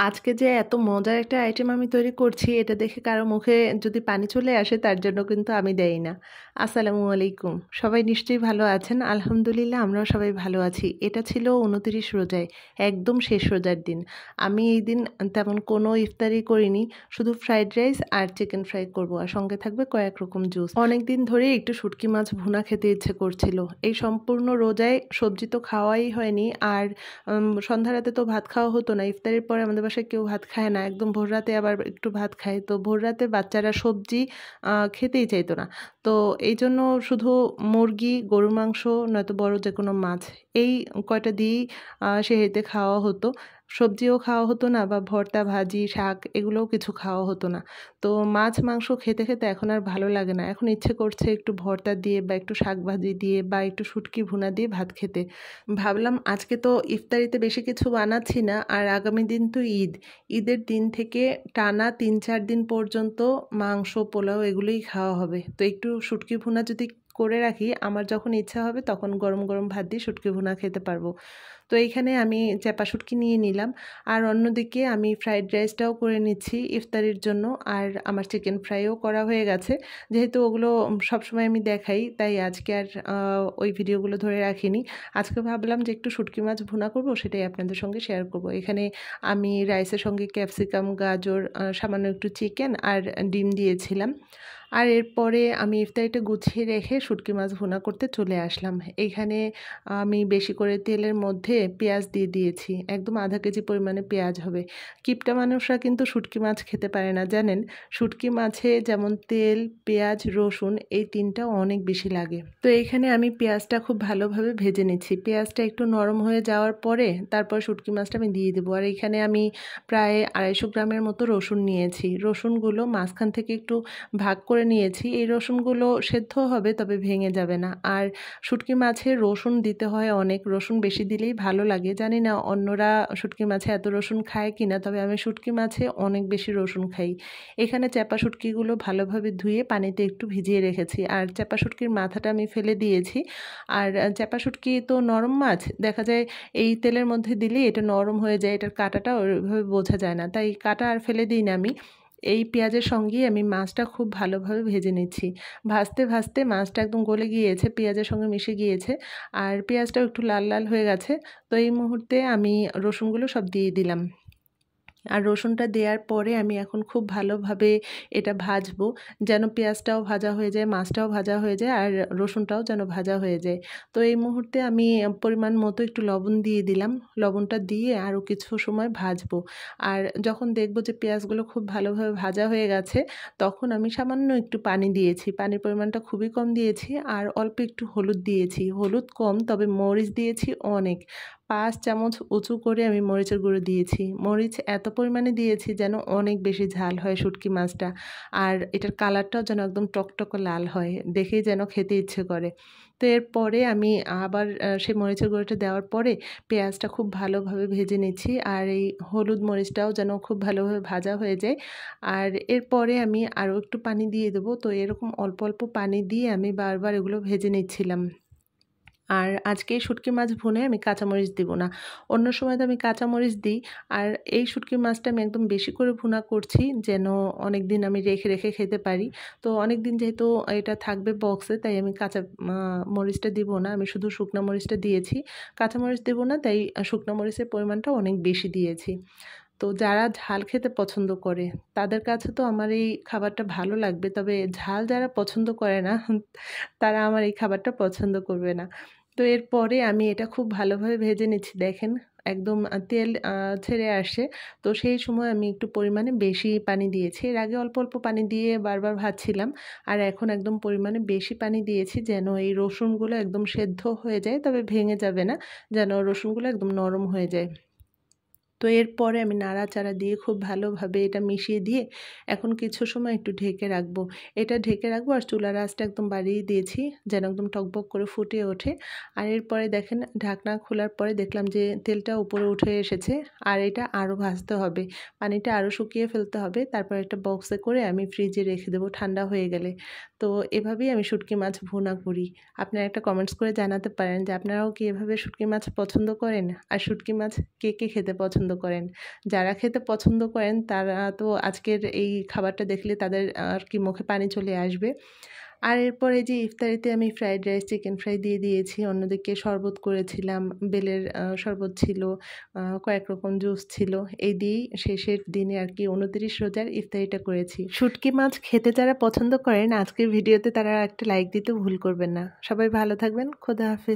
আজকে যে এত মজার একটা আইটেম আমি তৈরি করছি, এটা দেখে কারো মুখে যদি পানি চলে আসে তার জন্য কিন্তু আমি দেই না। আসসালামু আলাইকুম। সবাই নিশ্চয়ই ভালো আছেন? আলহামদুলিল্লাহ আমরাও সবাই ভালো আছি। এটা ছিল ২৯ রোজায়, একদম শেষ রোজার দিন। আমি এই দিন তেমন কোনো ইফতারি করিনি। শুধু ফ্রাইড রাইস আর চিকেন ফ্রাই করব। আর সঙ্গে থাকবে কয়েক রকম জুস। অনেকদিন ধরেই একটু শুটকি মাছ ভুনা খেতে ইচ্ছে করছিল। এই সম্পূর্ণ রোজায় সবজি তো খাওয়াই হয়নি। আর সন্ধ্যা রাতে তো ভাত খাওয়া হতো না। ইফতারের পরে আমাদের বাসায় কেউ ভাত খায় না। একদম ভোর রাতে আবার একটু ভাত খায়। তো ভোর রাতে বাচ্চারা সবজি খেতেই চাইতো না। তো এইজন্য শুধু মুরগি, গরুর মাংস নয়তো বড় যেকোনো মাছ এই কয়টা দিয়েই সেহরিতে খাওয়া হতো। সবজিও খাওয়া হতো না বা ভর্তা, ভাজি, শাক এগুলোও কিছু খাওয়া হতো না। তো মাছ, মাংস খেতে, খেতে এখন আর ভালো লাগে না। এখন ইচ্ছে করছে একটু ভর্তা দিয়ে বা একটু শাক ভাজি দিয়ে বা একটু শুটকি ভুনা দিয়ে ভাত খেতে। ভাবলাম আজকে তো ইফতারিতে বেশি কিছু বানাচ্ছি না, আর আগামী দিন তো ঈদ। ঈদের দিন থেকে টানা ৩-৪ দিন পর্যন্ত মাংস, পোলাও এগুলোই খাওয়া হবে। তো একটু শুটকি ভুনা যদি করে রাখি, আমার যখন ইচ্ছা হবে তখন গরম, গরম ভাত দিয়ে শুটকি ভুনা খেতে পারবো। তো এইখানে আমি চ্যাপা শুটকি নিয়ে নিলাম। আর অন্যদিকে আমি ফ্রাইড রাইসটাও করে নিচ্ছি ইফতারির জন্য। আর আমার চিকেন ফ্রাইও করা হয়ে গেছে। যেহেতু ওগুলো সবসময় আমি দেখাই, তাই আজকে আর ওই ভিডিওগুলো ধরে রাখিনি। আজকে ভাবলাম যে একটু শুটকি মাছ ভুনা করব, সেটাই আপনাদের সঙ্গে শেয়ার করব। এখানে আমি রাইসের সঙ্গে ক্যাপসিকাম, গাজর, সামান্য একটু চিকেন আর ডিম দিয়েছিলাম। আর এরপরে আমি ইফতারিটা গুছিয়ে রেখে শুটকি মাছ ভুনা করতে চলে আসলাম। এইখানে আমি বেশি করে তেলের মধ্যে পেঁয়াজ দিয়ে দিয়েছি। একদম আধা কেজি পরিমাণে পেঁয়াজ হবে। কিপটা মানুষরা কিন্তু শুটকি মাছ খেতে পারে না, জানেন? শুটকি মাছে যেমন তেল, পেঁয়াজ, রসুন এই ৩টা অনেক বেশি লাগে। তো এইখানে আমি পেঁয়াজটা খুব ভালোভাবে ভেজে নিচ্ছি। পেঁয়াজটা একটু নরম হয়ে যাওয়ার পরে তারপর শুটকি মাছটা আমি দিয়ে দেবো। আর এইখানে আমি প্রায় ২৫০ গ্রামের মতো রসুন নিয়েছি। রসুনগুলো মাঝখান থেকে একটু ভাগ করে নিয়েছি। এই রসুনগুলো সেদ্ধ হবে, তবে ভেঙে যাবে না। আর শুটকি মাছে রসুন দিতে হয় অনেক। রসুন বেশি দিলেই ভালো লাগে। জানি না অন্যরা শুটকি মাছে এত রসুন খায় কিনা, তবে আমি শুটকি মাছে অনেক বেশি রসুন খাই। এখানে চ্যাপা শুটকিগুলো ভালোভাবে ধুয়ে পানিতে একটু ভিজিয়ে রেখেছি। আর চ্যাপা শুটকির মাথাটা আমি ফেলে দিয়েছি। আর চ্যাপা শুটকি তো নরম মাছ, দেখা যায় এই তেলের মধ্যে দিলেই এটা নরম হয়ে যায়। এটার কাঁটাটা ওইভাবে বোঝা যায় না, তাই কাঁটা আর ফেলে দিই না আমি। এই পেঁয়াজের সঙ্গেই আমি মাছটা খুব ভালোভাবে ভেজে নিচ্ছি। ভাজতে, ভাজতে মাছটা একদম গলে গিয়েছে, পেঁয়াজের সঙ্গে মিশে গিয়েছে। আর পেঁয়াজটাও একটু লাল, লাল হয়ে গেছে। তো এই মুহূর্তে আমি রসুনগুলো সব দিয়ে দিলাম। আর রসুনটা দেওয়ার পরে আমি এখন খুব ভালোভাবে এটা ভাজবো, যেন পেঁয়াজটাও ভাজা হয়ে যায়, মাছটাও ভাজা হয়ে যায়, আর রসুনটাও যেন ভাজা হয়ে যায়। তো এই মুহূর্তে আমি পরিমাণ মতো একটু লবণ দিয়ে দিলাম। লবণটা দিয়ে আরও কিছু সময় ভাজবো। আর যখন দেখবো যে পেঁয়াজগুলো খুব ভালোভাবে ভাজা হয়ে গেছে, তখন আমি সামান্য একটু পানি দিয়েছি। পানির পরিমাণটা খুবই কম দিয়েছি। আর অল্প একটু হলুদ দিয়েছি। হলুদ কম, তবে মরিচ দিয়েছি অনেক। ৫ চামচ উঁচু করে আমি মরিচের গুঁড়ো দিয়েছি। মরিচ এত পরিমাণে দিয়েছি যেন অনেক বেশি ঝাল হয় শুটকি মাছটা। আর এটার কালারটাও যেন একদম টকটকে লাল হয়। দেখেই যেন খেতে ইচ্ছে করে। তো এরপরে আমি আবার সেই মরিচের গুঁড়োটা দেওয়ার পরে পেঁয়াজটা খুব ভালোভাবে ভেজে নিচ্ছি। আর এই হলুদ মরিচটাও যেন খুব ভালোভাবে ভাজা হয়ে যায়। আর এরপরে আমি আরও একটু পানি দিয়ে দেবো। তো এরকম অল্প, অল্প পানি দিয়ে আমি বারবার এগুলো ভেজে নিচ্ছিলাম। আর আজকে এই শুটকি মাছ ভুনে আমি কাঁচামরিচ দিব না। অন্য সময় তো আমি কাঁচামরিচ দিই। আর এই শুটকি মাছটা আমি একদম বেশি করে ভুনা করছি, যেন অনেকদিন আমি রেখে, রেখে খেতে পারি। তো অনেকদিন যেহেতু এটা থাকবে বক্সে, তাই আমি কাঁচা মরিচটা দিব না। আমি শুধু শুকনা মরিচটা দিয়েছি। কাঁচামরিচ দেব না, তাই শুকনা মরিচের পরিমাণটা অনেক বেশি দিয়েছি। তো যারা ঝাল খেতে পছন্দ করে তাদের কাছে তো আমার এই খাবারটা ভালো লাগবে। তবে ঝাল যারা পছন্দ করে না তারা আমার এই খাবারটা পছন্দ করবে না। তো এরপরে আমি এটা খুব ভালোভাবে ভেজে নিচ্ছি। দেখেন একদম তেল ছেড়ে আসে। তো সেই সময় আমি একটু পরিমাণে বেশি পানি দিয়েছি। এর আগে অল্প, অল্প পানি দিয়ে বারবার ভাজছিলাম। আর এখন একদম পরিমাণে বেশি পানি দিয়েছি, যেন এই রসুনগুলো একদম সেদ্ধ হয়ে যায়, তবে ভেঙে যাবে না। যেন রসুনগুলো একদম নরম হয়ে যায়। তো এরপরে আমি নাড়াচাড়া দিয়ে খুব ভালোভাবে এটা মিশিয়ে দিয়ে এখন কিছু সময় একটু ঢেকে রাখবো। এটা ঢেকে রাখবো, আর চুলার আঁচটা একদম বাড়িয়ে দিয়েছি, যেন একদম টকবক করে ফুটে ওঠে। আর এরপরে দেখেন ঢাকনা খোলার পরে দেখলাম যে তেলটা উপরে উঠে এসেছে। আর এটা আরও ভাজতে হবে, পানিটা আরও শুকিয়ে ফেলতে হবে। তারপর একটা বক্সে করে আমি ফ্রিজে রেখে দেবো ঠান্ডা হয়ে গেলে। তো এভাবেই আমি শুটকি মাছ ভুনা করি। আপনারা একটা কমেন্টস করে জানাতে পারেন যে আপনারাও কি এভাবে শুটকি মাছ পছন্দ করেন? আর শুটকি মাছ কে, কে খেতে পছন্দ করেন? যারা খেতে পছন্দ করেন তারা তো আজকের এই খাবারটা দেখলে তাদের আর কি মুখে পানি চলে আসবে। আর এরপর এই যে ইফতারিতে আমি ফ্রাইড রাইস, চিকেন ফ্রাই দিয়ে দিয়েছি। অন্যদিকে শরবত করেছিলাম, বেলের শরবত ছিল, কয়েক রকম জুস ছিল। এই দিয়েই শেষের দিনে আর কি ২৯ রোজার ইফতারিটা করেছি। শুটকি মাছ খেতে যারা পছন্দ করেন আজকের ভিডিওতে তারা একটা লাইক দিতে ভুল করবেন না। সবাই ভালো থাকবেন। খোদা হাফেজ।